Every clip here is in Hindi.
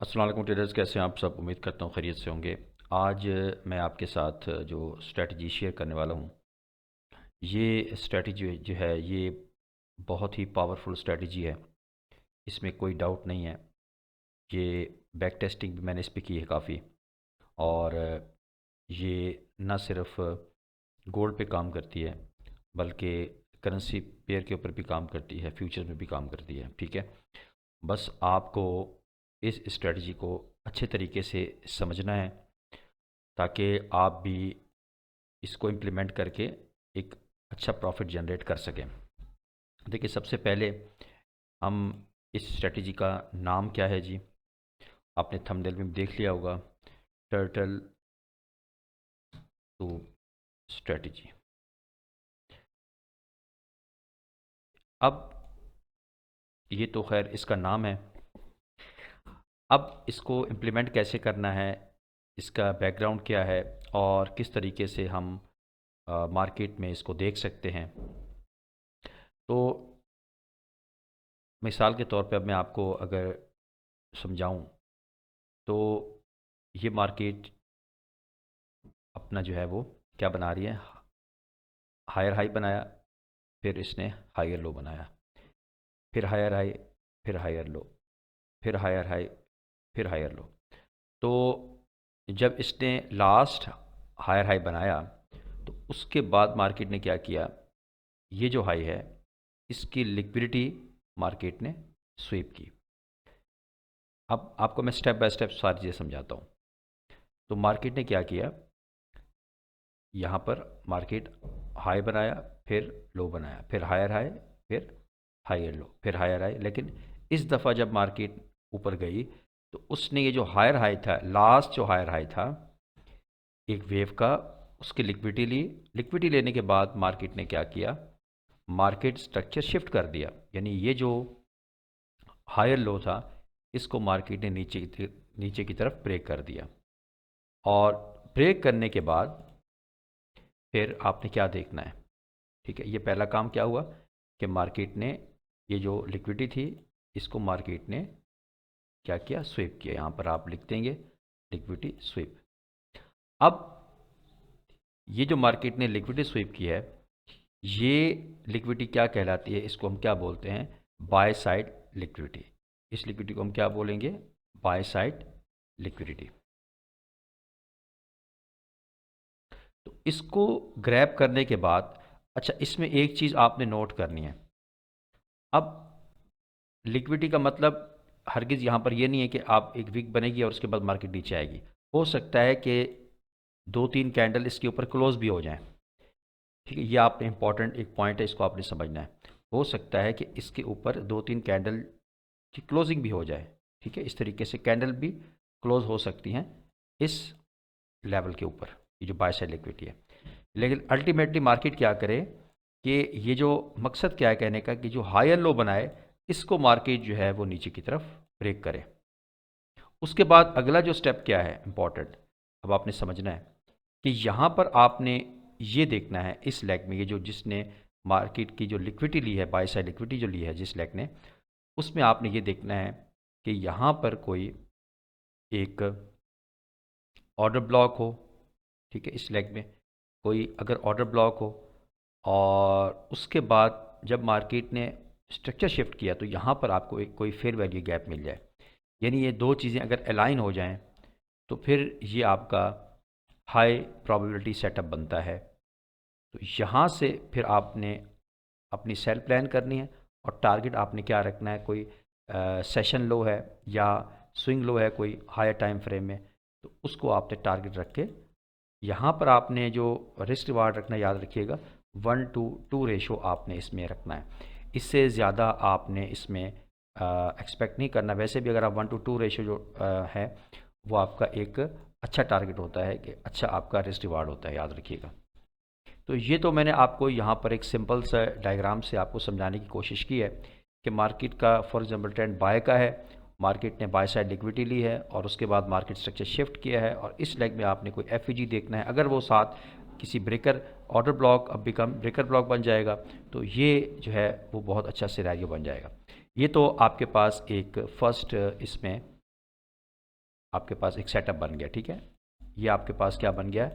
अस्सलाम वालेकुम ट्रेडर्स, कैसे हैं आप सब। उम्मीद करता हूँ खैरियत से होंगे। आज मैं आपके साथ जो स्ट्रेटजी शेयर करने वाला हूँ, ये स्ट्रेटजी जो है ये बहुत ही पावरफुल स्ट्रेटजी है। इसमें कोई डाउट नहीं है। ये बैक टेस्टिंग भी मैंने इस पे की है काफ़ी। और ये ना सिर्फ गोल्ड पे काम करती है, बल्कि करेंसी पेयर के ऊपर भी काम करती है, फ्यूचर में भी काम करती है। ठीक है, बस आपको इस स्ट्रेटजी को अच्छे तरीके से समझना है, ताकि आप भी इसको इम्प्लीमेंट करके एक अच्छा प्रॉफिट जनरेट कर सकें। देखिए, सबसे पहले हम इस स्ट्रेटजी का नाम क्या है जी, आपने थंबनेल में देख लिया होगा, टर्टल टू स्ट्रेटजी। अब ये तो खैर इसका नाम है। अब इसको इम्प्लीमेंट कैसे करना है, इसका बैकग्राउंड क्या है, और किस तरीके से हम मार्केट में इसको देख सकते हैं। तो मिसाल के तौर पे अब मैं आपको अगर समझाऊं, तो ये मार्केट अपना जो है वो क्या बना रही है, हायर हाई बनाया, फिर इसने हायर लो बनाया, फिर हायर हाई, फिर हायर लो, फिर हायर हाई, फिर हायर लो। तो जब इसने लास्ट हायर हाई बनाया, तो उसके बाद मार्केट ने क्या किया, ये जो हाई है इसकी लिक्विडिटी मार्केट ने स्वीप की। अब आपको मैं स्टेप बाय स्टेप सारी चीज़ें समझाता हूँ। तो मार्केट ने क्या किया, यहाँ पर मार्केट हाई बनाया, फिर लो बनाया, फिर हायर हाई, फिर हायर लो, फिर हायर हाई। लेकिन इस दफ़ा जब मार्केट ऊपर गई, तो उसने ये जो हायर हाई था, लास्ट जो हायर हाई था एक वेव का, उसकी लिक्विडिटी ली। लिक्विडिटी लेने के बाद मार्केट ने क्या किया, मार्केट स्ट्रक्चर शिफ्ट कर दिया। यानी ये जो हायर लो था, इसको मार्केट ने नीचे की तरफ ब्रेक कर दिया। और ब्रेक करने के बाद फिर आपने क्या देखना है। ठीक है, ये पहला काम क्या हुआ कि मार्केट ने ये जो लिक्विडिटी थी, इसको मार्केट ने क्या किया, स्वीप किया। यहाँ पर आप लिख देंगे लिक्विडिटी स्वीप। अब ये जो मार्केट ने लिक्विडिटी स्वीप की है, ये लिक्विडिटी क्या कहलाती है, इसको हम क्या बोलते हैं, बाय साइड लिक्विडिटी। इस लिक्विडिटी को हम क्या बोलेंगे, बाय साइड लिक्विडिटी। तो इसको ग्रैब करने के बाद, अच्छा, इसमें एक चीज़ आपने नोट करनी है। अब लिक्विडिटी का मतलब हरगिज़ यहाँ पर ये नहीं है कि आप एक वीक बनेगी और उसके बाद मार्केट नीचे आएगी। हो सकता है कि 2-3 कैंडल इसके ऊपर क्लोज भी हो जाएं। ठीक है, ये आपने इंपॉर्टेंट एक पॉइंट है, इसको आपने समझना है। हो सकता है कि इसके ऊपर 2-3 कैंडल की क्लोजिंग भी हो जाए। ठीक है, इस तरीके से कैंडल भी क्लोज हो सकती हैं इस लेवल के ऊपर, ये जो बाय साइड लिक्विडिटी है। लेकिन अल्टीमेटली मार्केट क्या करे, कि ये जो मकसद क्या है कहने का, कि जो हायर लो बनाए, इसको मार्केट जो है वो नीचे की तरफ ब्रेक करे। उसके बाद अगला जो स्टेप क्या है इंपॉर्टेंट, अब आपने समझना है कि यहाँ पर आपने ये देखना है, इस लेग में ये जो जिसने मार्केट की जो लिक्विडिटी ली है, बाय साइड लिक्विडिटी जो ली है जिस लेग ने, उसमें आपने ये देखना है कि यहाँ पर कोई एक ऑर्डर ब्लॉक हो। ठीक है, इस लेग में कोई अगर ऑर्डर ब्लॉक हो, और उसके बाद जब मार्केट ने स्ट्रक्चर शिफ्ट किया, तो यहाँ पर आपको एक कोई फेयर वैल्यू गैप मिल जाए। यानी ये दो चीज़ें अगर अलाइन हो जाएं, तो फिर ये आपका हाई प्रोबेबिलिटी सेटअप बनता है। तो यहाँ से फिर आपने अपनी सेल प्लान करनी है, और टारगेट आपने क्या रखना है, कोई सेशन लो है या स्विंग लो है कोई हायर टाइम फ्रेम में, तो उसको आपने टारगेट रख के यहाँ पर आपने जो रिस्क रिवार्ड रखना, याद रखिएगा 1:2 रेशो आपने इसमें रखना है। इससे ज़्यादा आपने इसमें एक्सपेक्ट नहीं करना। वैसे भी अगर आप 1:2 रेशो जो है, वो आपका एक अच्छा टारगेट होता है, कि अच्छा आपका रिस्क रिवार्ड होता है, याद रखिएगा। तो ये तो मैंने आपको यहाँ पर एक सिंपल सा डायग्राम से आपको समझाने की कोशिश की है कि मार्केट का फॉर एग्जांपल ट्रेंड बाय का है, मार्केट ने बाय साइड लिक्विडिटी ली है, और उसके बाद मार्केट स्ट्रक्चर शिफ्ट किया है, और इस लेग में आपने कोई एफईजी देखना है। अगर वो साथ किसी ब्रेकर ऑर्डर ब्लॉक अब बिकम ब्रेकर ब्लॉक बन जाएगा, तो ये जो है वो बहुत अच्छा सिनेरियो बन जाएगा। ये तो आपके पास एक फर्स्ट इसमें आपके पास एक सेटअप बन गया, ठीक है। ये आपके पास क्या बन गया,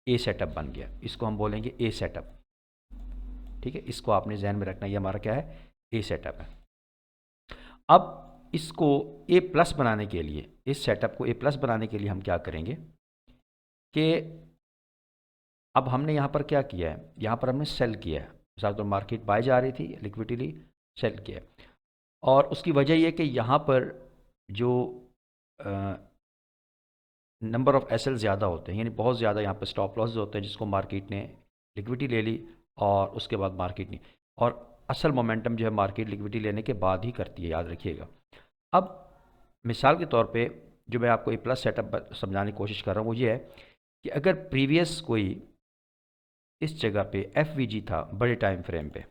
ए सेटअप बन गया, इसको हम बोलेंगे ए सेटअप, ठीक है। इसको आपने ध्यान में रखना, ये हमारा क्या है, ए सेटअप है। अब इसको ए प्लस बनाने के लिए, इस सेटअप को ए प्लस बनाने के लिए हम क्या करेंगे कि अब हमने यहाँ पर क्या किया है, यहाँ पर हमने सेल किया है, मिसाल तो मार्केट बाय जा रही थी, लिक्विडिटी सेल किया है। और उसकी वजह यह कि यहाँ पर जो नंबर ऑफ़ एसएल ज़्यादा होते हैं, यानी बहुत ज़्यादा यहाँ पर स्टॉप लॉस होते हैं, जिसको मार्केट ने लिक्विडिटी ले ली और उसके बाद मार्केट नहीं, और असल मोमेंटम जो है मार्केट लिक्विडिटी लेने के बाद ही करती है, याद रखिएगा। अब मिसाल के तौर पे जो मैं आपको ए प्लस सेटअप समझाने की कोशिश कर रहा हूँ वो ये है कि अगर प्रीवियस कोई इस जगह पे एफ था बड़े टाइम फ्रेम पे,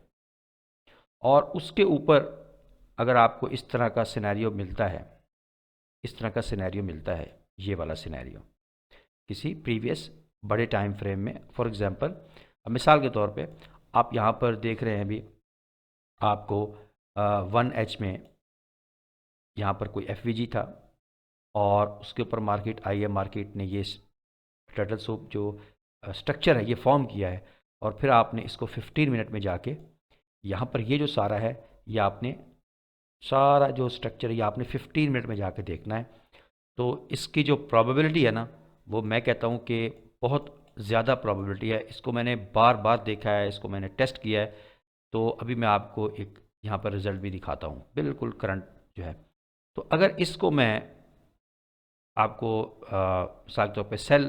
और उसके ऊपर अगर आपको इस तरह का सिनेरियो मिलता है, इस तरह का सिनेरियो मिलता है, ये वाला सिनेरियो किसी प्रीवियस बड़े टाइम फ्रेम में, फॉर एग्जांपल मिसाल के तौर पे आप यहाँ पर देख रहे हैं अभी आपको 1H में यहाँ पर कोई एफ था और उसके ऊपर मार्केट आई है, मार्केट ने ये टर्टल सूप जो स्ट्रक्चर है ये फॉर्म किया है, और फिर आपने इसको 15 मिनट में जाके यहाँ पर ये जो सारा है, ये आपने सारा जो स्ट्रक्चर है ये आपने 15 मिनट में जाके देखना है। तो इसकी जो प्रोबेबिलिटी है ना, वो मैं कहता हूँ कि बहुत ज़्यादा प्रोबेबिलिटी है। इसको मैंने बार बार देखा है, इसको मैंने टेस्ट किया है। तो अभी मैं आपको एक यहाँ पर रिज़ल्ट भी दिखाता हूँ, बिल्कुल करंट जो है। तो अगर इसको मैं आपको मिसाल के तौर पर सेल,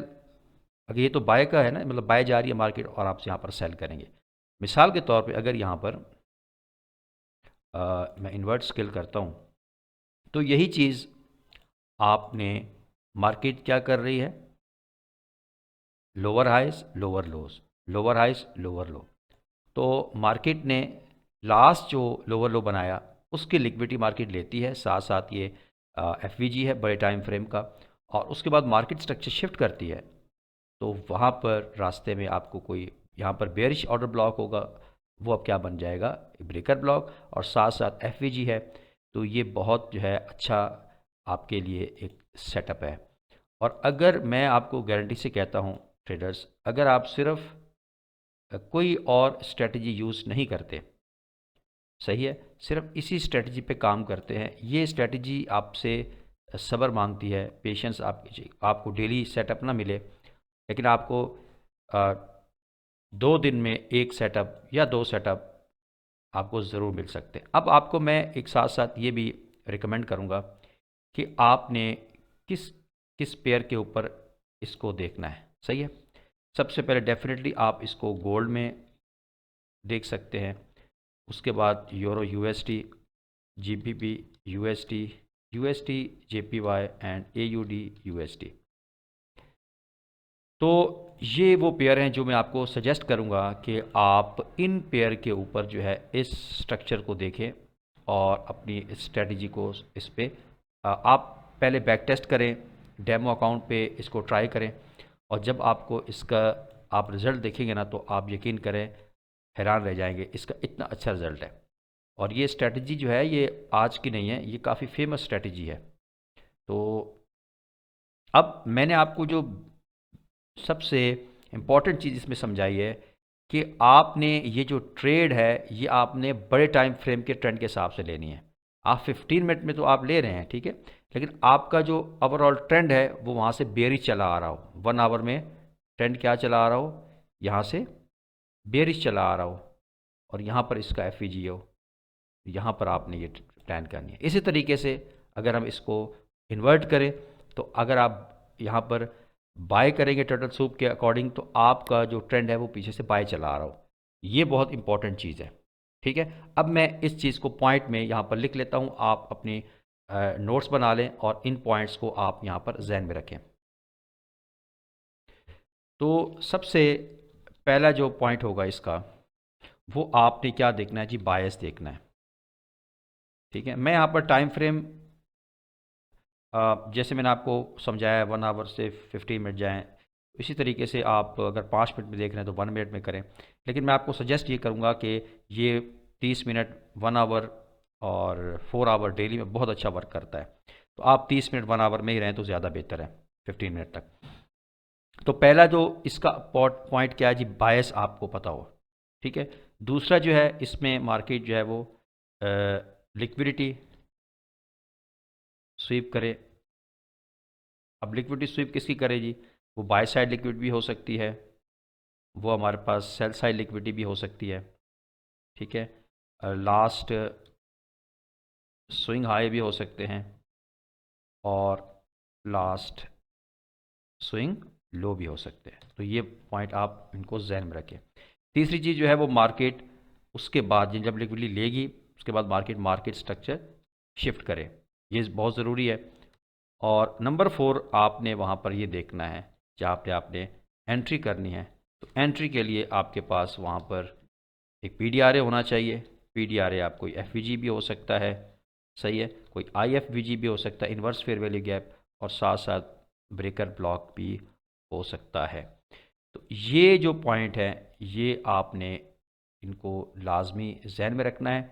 अगर ये तो बाय का है ना, मतलब बाय जा रही है मार्केट और आपसे यहाँ पर सेल करेंगे। मिसाल के तौर पे अगर यहाँ पर मैं इन्वर्ट स्केल करता हूँ, तो यही चीज़ आपने, मार्केट क्या कर रही है, lower highs lower lows, lower highs lower low. तो मार्केट ने लास्ट जो लोअर लो बनाया उसकी लिक्विडिटी मार्केट लेती है, साथ साथ ये एफ है बड़े टाइम फ्रेम का, और उसके बाद मार्केट स्ट्रक्चर शिफ्ट करती है। तो वहाँ पर रास्ते में आपको कोई यहाँ पर बेयरिश ऑर्डर ब्लॉक होगा, वो अब क्या बन जाएगा, ब्रेकर ब्लॉक, और साथ साथ एफ है। तो ये बहुत जो है अच्छा आपके लिए एक सेटअप है। और अगर मैं आपको गारंटी से कहता हूँ ट्रेडर्स, अगर आप सिर्फ कोई और स्ट्रेटजी यूज़ नहीं करते, सही है, सिर्फ इसी स्ट्रेटजी पे काम करते हैं, ये स्ट्रेटजी आपसे सब्र मांगती है, पेशेंस आपको डेली सेटअप ना मिले, लेकिन आपको 2 दिन में एक सेटअप या 2 सेटअप आपको ज़रूर मिल सकते हैं। अब आपको मैं एक साथ साथ ये भी रिकमेंड करूँगा कि आपने किस किस पेयर के ऊपर इसको देखना है, सही है। सबसे पहले डेफिनेटली आप इसको गोल्ड में देख सकते हैं, उसके बाद euro USD, GBP USD, USD JPY and AUD USD. तो ये वो पेयर हैं जो मैं आपको सजेस्ट करूंगा कि आप इन पेयर के ऊपर जो है इस स्ट्रक्चर को देखें और अपनी स्ट्रेटजी को इस पे आप पहले बैक टेस्ट करें, डेमो अकाउंट पे इसको ट्राई करें, और जब आपको इसका आप रिज़ल्ट देखेंगे ना, तो आप यकीन करें हैरान रह जाएंगे, इसका इतना अच्छा रिज़ल्ट है। और ये स्ट्रेटजी जो है ये आज की नहीं है, ये काफ़ी फेमस स्ट्रेटजी है। तो अब मैंने आपको जो सबसे इम्पॉर्टेंट चीज़ इसमें समझाई है कि आपने ये जो ट्रेड है ये आपने बड़े टाइम फ्रेम के ट्रेंड के हिसाब से लेनी है। आप 15 मिनट में तो आप ले रहे हैं, ठीक है, लेकिन आपका जो ओवरऑल ट्रेंड है वो वहाँ से बेयरिश चला आ रहा हो, 1 आवर में ट्रेंड क्या चला आ रहा हो, यहाँ से बेयरिश चला आ रहा हो, और यहाँ पर इसका एफ हो, यहाँ पर आपने ये प्लान करनी है। इसी तरीके से अगर हम इसको इन्वर्ट करें, तो अगर आप यहाँ पर बाय करेंगे टर्टल सूप के अकॉर्डिंग, तो आपका जो ट्रेंड है वो पीछे से बाय चला आ रहा हो, ये बहुत इंपॉर्टेंट चीज़ है, ठीक है। अब मैं इस चीज़ को पॉइंट में यहाँ पर लिख लेता हूँ, आप अपनी नोट्स बना लें और इन पॉइंट्स को आप यहाँ पर जहन में रखें। तो सबसे पहला जो पॉइंट होगा इसका, वो आपने क्या देखना है जी, बायस देखना है, ठीक है। मैं यहाँ पर टाइम फ्रेम जैसे मैंने आपको समझाया 1 आवर से 15 मिनट जाएँ, इसी तरीके से आप अगर 5 मिनट में देख रहे हैं तो 1 मिनट में करें। लेकिन मैं आपको सजेस्ट ये करूँगा कि ये 30 मिनट 1 आवर और 4 आवर डेली में बहुत अच्छा वर्क करता है। तो आप 30 मिनट 1 आवर में ही रहें तो ज़्यादा बेहतर है, 15 मिनट तक। तो पहला जो इसका पॉइंट क्या है जी, बायस आपको पता हो, ठीक है। दूसरा जो है इसमें मार्केट जो है वो लिक्विडिटी स्वीप करे। अब लिक्विडिटी स्वीप किसकी करे जी, वो बाय साइड लिक्विड भी हो सकती है, वो हमारे पास सेल साइड लिक्विडिटी भी हो सकती है, ठीक है। लास्ट स्विंग हाई भी हो सकते हैं और लास्ट स्विंग लो भी हो सकते हैं। तो ये पॉइंट आप इनको जहन में रखें। तीसरी चीज़ जो है वो मार्केट उसके बाद जब लिक्विडिटी लेगी उसके बाद मार्केट स्ट्रक्चर शिफ्ट करे, ये बहुत ज़रूरी है। और नंबर 4 आपने वहाँ पर ये देखना है जहाँ पे आपने एंट्री करनी है। तो एंट्री के लिए आपके पास वहाँ पर एक PDRA होना चाहिए। PDRA आप कोई FVG भी हो सकता है, सही है, कोई IFVG भी हो सकता है, इन्वर्स फेयर वैल्यू गैप, और साथ साथ ब्रेकर ब्लॉक भी हो सकता है। तो ये जो पॉइंट है ये आपने इनको लाजमी जहन में रखना है,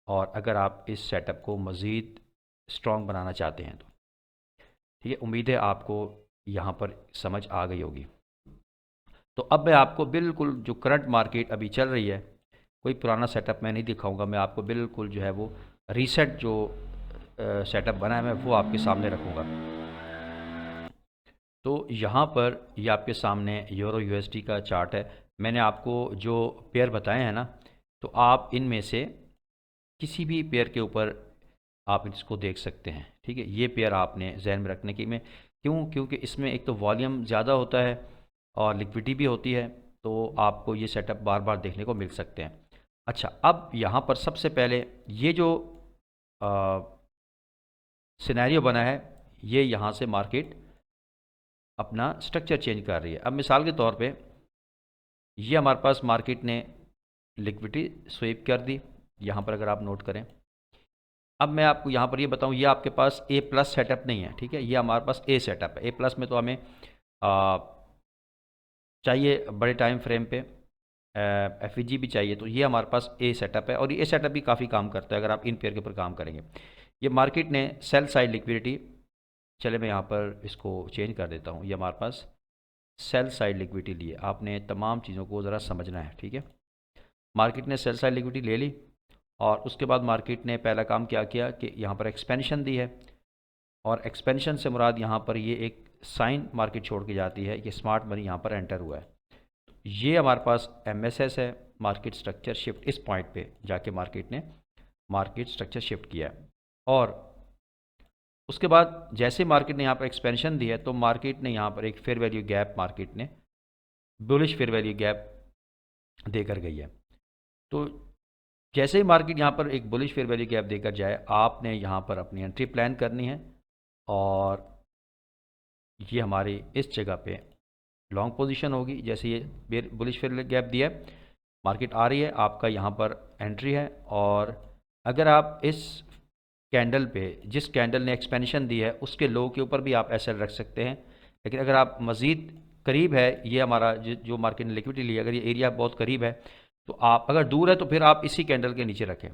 और अगर आप इस सेटअप को मज़ीद स्ट्रॉन्ग बनाना चाहते हैं तो ठीक है। उम्मीद है आपको यहाँ पर समझ आ गई होगी। तो अब मैं आपको बिल्कुल जो करंट मार्केट अभी चल रही है, कोई पुराना सेटअप मैं नहीं दिखाऊंगा, मैं आपको बिल्कुल जो है वो रीसेट जो सेटअप बना है मैं वो आपके सामने रखूँगा। तो यहाँ पर ये आपके सामने यूरो USD का चार्ट है। मैंने आपको जो पेयर बताए हैं ना, तो आप इनमें से किसी भी पेयर के ऊपर आप इसको देख सकते हैं, ठीक है। ये पेयर आपने जहन में रखने की में क्योंकि इसमें एक तो वॉल्यूम ज़्यादा होता है और लिक्विडिटी भी होती है, तो आपको ये सेटअप बार बार देखने को मिल सकते हैं। अच्छा, अब यहाँ पर सबसे पहले ये जो सिनेरियो बना है, ये यहाँ से मार्केट अपना स्ट्रक्चर चेंज कर रही है। अब मिसाल के तौर पे ये हमारे पास मार्केट ने लिक्विडिटी स्वीप कर दी, यहाँ पर अगर आप नोट करें। अब मैं आपको यहाँ पर ये बताऊँ, ये आपके पास A+ सेटअप नहीं है, ठीक है, ये हमारे पास A सेटअप है। A+ में तो हमें चाहिए बड़े टाइम फ्रेम पे FVG भी चाहिए, तो ये हमारे पास A सेटअप है, और ये सेटअप भी काफ़ी काम करता है अगर आप इन पेयर के ऊपर काम करेंगे। ये मार्केट ने सेल साइड लिक्विडिटी, चले मैं यहाँ पर इसको चेंज कर देता हूँ, ये हमारे पास सेल साइड लिक्विडिटी ली है। आपने तमाम चीज़ों को ज़रा समझना है, ठीक है। मार्केट ने सेल साइड लिक्विडिटी ले ली, और उसके बाद मार्केट ने पहला काम क्या किया कि यहाँ पर एक्सपेंशन दी है, और एक्सपेंशन से मुराद यहाँ पर ये एक साइन मार्केट छोड़ के जाती है कि स्मार्ट मनी यहाँ पर एंटर हुआ है। ये हमारे पास MSS है, मार्केट स्ट्रक्चर शिफ्ट। इस पॉइंट पे जाके मार्केट ने मार्केट स्ट्रक्चर शिफ्ट किया है, और उसके बाद जैसे मार्केट ने यहाँ पर एक्सपेंशन दी है तो मार्केट ने यहाँ पर एक फेयर वैल्यू गैप, मार्केट ने बुलिश फेयर वैल्यू गैप देकर गई है। तो जैसे ही मार्केट यहाँ पर एक बुलिश फेयर वैल्यू गैप देकर जाए, आपने यहाँ पर अपनी एंट्री प्लान करनी है, और ये हमारी इस जगह पे लॉन्ग पोजीशन होगी। जैसे ये बुलिश फेयर वैल्यू गैप दिया है, मार्केट आ रही है, आपका यहाँ पर एंट्री है। और अगर आप इस कैंडल पे, जिस कैंडल ने एक्सपेंशन दी है, उसके लो के ऊपर भी आप SL रख सकते हैं। लेकिन अगर आप मज़ीद करीब है, ये हमारा जो मार्केट ने लिक्विडिटी ली है, अगर ये एरिया बहुत करीब है तो आप, अगर दूर है तो फिर आप इसी कैंडल के नीचे रखें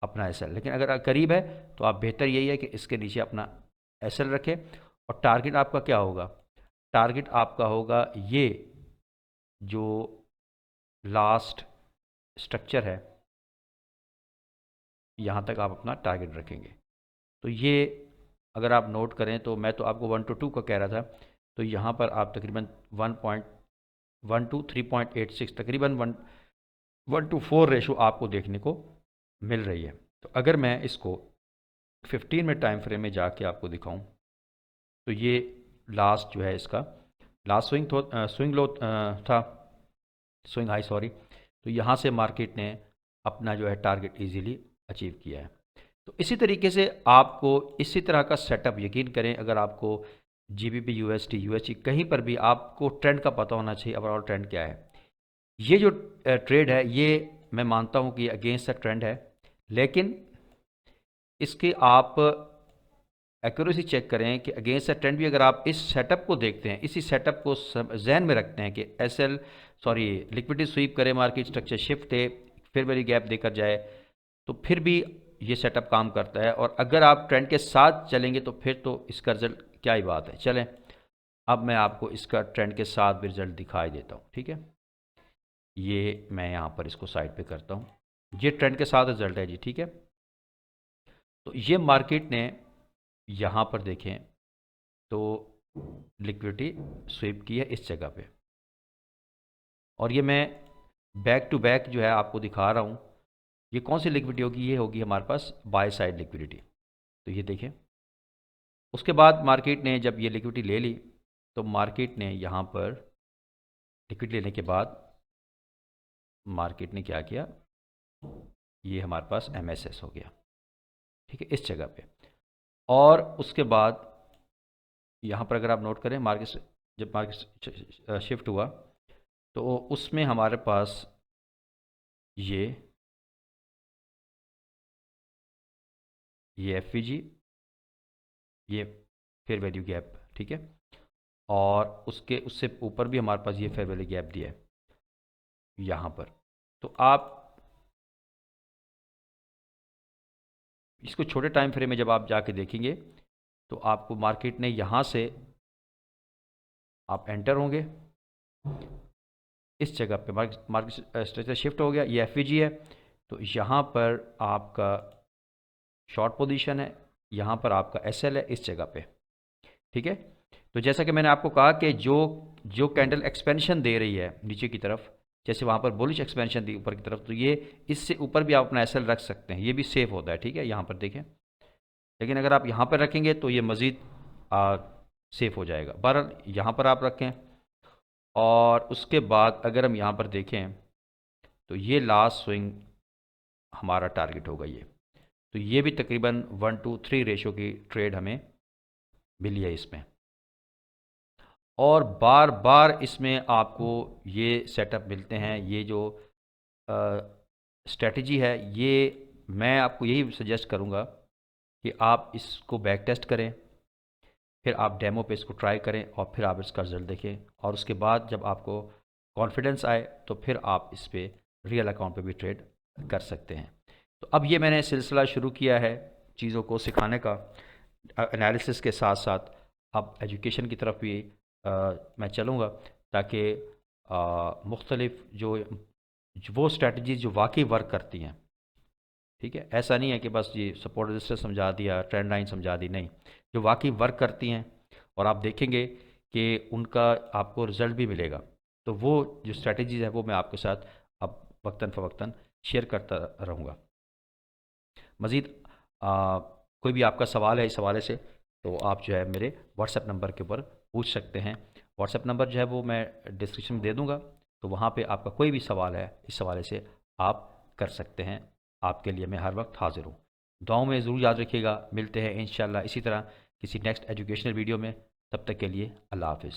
अपना SL। लेकिन अगर करीब है तो आप, बेहतर यही है कि इसके नीचे अपना SL रखें। और टारगेट आपका क्या होगा, टारगेट आपका होगा ये जो लास्ट स्ट्रक्चर है, यहाँ तक आप अपना टारगेट रखेंगे। तो ये अगर आप नोट करें तो मैं तो आपको 1 to 2 का कह रहा था, तो यहाँ पर आप तकरीबन 1 to 3.86, तकरीबन 1 to 4 रेशो आपको देखने को मिल रही है। तो अगर मैं इसको 15 मिनट टाइम फ्रेम में जाके आपको दिखाऊं, तो ये लास्ट जो है इसका लास्ट स्विंग लो था, स्विंग हाई सॉरी। तो यहाँ से मार्केट ने अपना जो है टारगेट इजीली अचीव किया है। तो इसी तरीके से आपको इसी तरह का सेटअप, यकीन करें अगर आपको GBP USD USD कहीं पर भी आपको ट्रेंड का पता होना चाहिए, ओवरऑल ट्रेंड क्या है। ये जो ट्रेड है ये मैं मानता हूँ कि अगेंस्ट द ट्रेंड है, लेकिन इसके आप एक्यूरेसी चेक करें कि अगेंस्ट द ट्रेंड भी अगर आप इस सेटअप को देखते हैं, इसी सेटअप को जहन में रखते हैं कि लिक्विडिटी स्वीप करे, मार्केट स्ट्रक्चर शिफ्ट है, फिर वैल्यू गैप देकर जाए, तो फिर भी ये सेटअप काम करता है। और अगर आप ट्रेंड के साथ चलेंगे तो फिर तो इसका रिज़ल्ट क्या ही बात है। चलें अब मैं आपको इसका ट्रेंड के साथ भी रिज़ल्ट दिखाई देता हूँ, ठीक है। ये मैं यहाँ पर इसको साइड पे करता हूँ, ये ट्रेंड के साथ रिज़ल्ट है जी, ठीक है। तो ये मार्केट ने यहाँ पर देखें तो लिक्विडिटी स्वीप की है इस जगह पे, और ये मैं बैक टू बैक जो है आपको दिखा रहा हूँ। ये कौन सी लिक्विडिटी होगी, ये होगी हमारे पास बाय साइड लिक्विडिटी। तो ये देखें, उसके बाद मार्केट ने जब ये लिक्विडिटी ले ली तो मार्केट ने यहाँ पर लिक्विडिटी लेने के बाद मार्केट ने क्या किया, ये हमारे पास MSS हो गया, ठीक है, इस जगह पे। और उसके बाद यहाँ पर अगर आप नोट करें, मार्केट जब मार्केट शिफ्ट हुआ तो उसमें हमारे पास ये FVG, ये फेयर वैल्यू गैप, ठीक है, और उससे ऊपर भी हमारे पास ये फेयर वैल्यू गैप दिया है यहाँ पर। तो आप इसको छोटे टाइम फ्रेम में जब आप जाके देखेंगे तो आपको मार्केट ने यहाँ से आप एंटर होंगे इस जगह पे, मार्केट स्ट्रक्चर शिफ्ट हो गया, ये FVG है। तो यहाँ पर आपका शॉर्ट पोजीशन है, यहाँ पर आपका SL है इस जगह पे, ठीक है। तो जैसा कि मैंने आपको कहा कि जो कैंडल एक्सपेंशन दे रही है नीचे की तरफ, जैसे वहाँ पर बुलिश एक्सपेंशन दी ऊपर की तरफ, तो ये इससे ऊपर भी आप अपना SL रख सकते हैं, ये भी सेफ होता है, ठीक है, यहाँ पर देखें। लेकिन अगर आप यहाँ पर रखेंगे तो ये मज़ीद सेफ हो जाएगा। बहरहाल यहाँ पर आप रखें, और उसके बाद अगर हम यहाँ पर देखें तो ये लास्ट स्विंग हमारा टारगेट होगा ये। तो ये भी तकरीबन 1:3 रेशो की ट्रेड हमें मिली है इसमें, और बार बार इसमें आपको ये सेटअप मिलते हैं। ये जो स्ट्रेटजी है, ये मैं आपको यही सजेस्ट करूँगा कि आप इसको बैक टेस्ट करें, फिर आप डेमो पे इसको ट्राई करें, और फिर आप इसका रिज़ल्ट देखें, और उसके बाद जब आपको कॉन्फिडेंस आए तो फिर आप इस पर रियल अकाउंट पे भी ट्रेड कर सकते हैं। तो अब ये मैंने सिलसिला शुरू किया है चीज़ों को सिखाने का, एनालिसिस के साथ साथ अब एजुकेशन की तरफ भी मैं चलूँगा, ताकि मुख्तलिफ वो स्ट्रेटजीज जो वाकई वर्क करती हैं, ठीक है, ऐसा नहीं है कि बस ये सपोर्ट रेजिस्टेंस समझा दिया, ट्रेंड लाइन समझा दी, नहीं, जो वाकई वर्क करती हैं और आप देखेंगे कि उनका आपको रिज़ल्ट भी मिलेगा। तो वो जो स्ट्रेटजीज है वो मैं आपके साथ अब वक्तन फ़वक्तन शेयर करता रहूँगा। मज़ीद कोई भी आपका सवाल है इस हवाले से तो आप जो है मेरे व्हाट्सएप नंबर के ऊपर पूछ सकते हैं। व्हाट्सएप नंबर जो है वो मैं डिस्क्रिप्शन में दे दूँगा, तो वहाँ पे आपका कोई भी सवाल है इस हवाले से आप कर सकते हैं। आपके लिए मैं हर वक्त हाज़िर हूँ। दुआओं में ज़रूर याद रखिएगा। मिलते हैं इंशाअल्लाह इसी तरह किसी नेक्स्ट एजुकेशनल वीडियो में। तब तक के लिए अल्लाह हाफ़िज़।